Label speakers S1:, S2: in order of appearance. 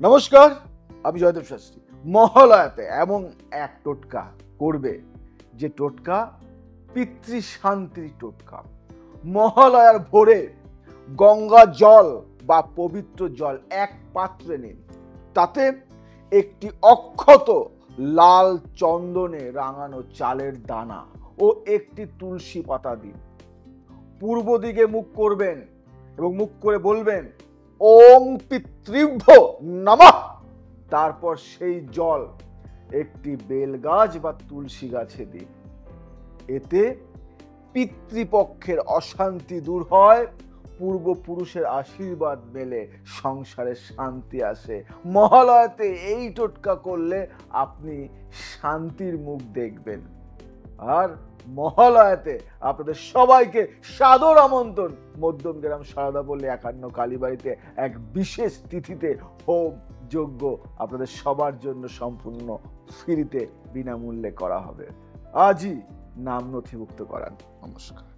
S1: নমস্কার, আমি জয়দেব শাস্ত্রী। মহালয়াতে এমন এক টোটকা করবে যে টোটকা পিতৃশান্তির টোটকা। মহালয়ার ভোরে গঙ্গা জল বা পবিত্র জল এক পাত্রে নিন, তাতে একটি অক্ষত লাল চন্দনে রাঙানো চালের দানা ও একটি তুলসী পাতা দিন। পূর্ব দিকে মুখ করবেন এবং মুখ করে বলবেন ওং পিতৃভ্যো নমঃ। তারপর সেই জল একটি বেল গাছ বা তুলসী গাছে দিন। এতে পিতৃপক্ষের অশান্তি দূর হয়, পূর্বপুরুষের আশীর্বাদ মেলে, সংসারে শান্তি আসে। মহালয়াতে এই টোটকা করলে আপনি শান্তির মুখ দেখবেন। আর মহালয়াতে আপনাদের সবাইকে সাদর আমন্ত্রণ মধ্যমগ্রাম সারদাপল্লী 51 কালীবাড়িতে এক বিশেষ তিথিতে হোম যজ্ঞ আপনাদের সবার জন্য সম্পূর্ণ ফ্রিতে বিনামূল্যে করা হবে। আজই নাম নথিভুক্ত করান। নমস্কার।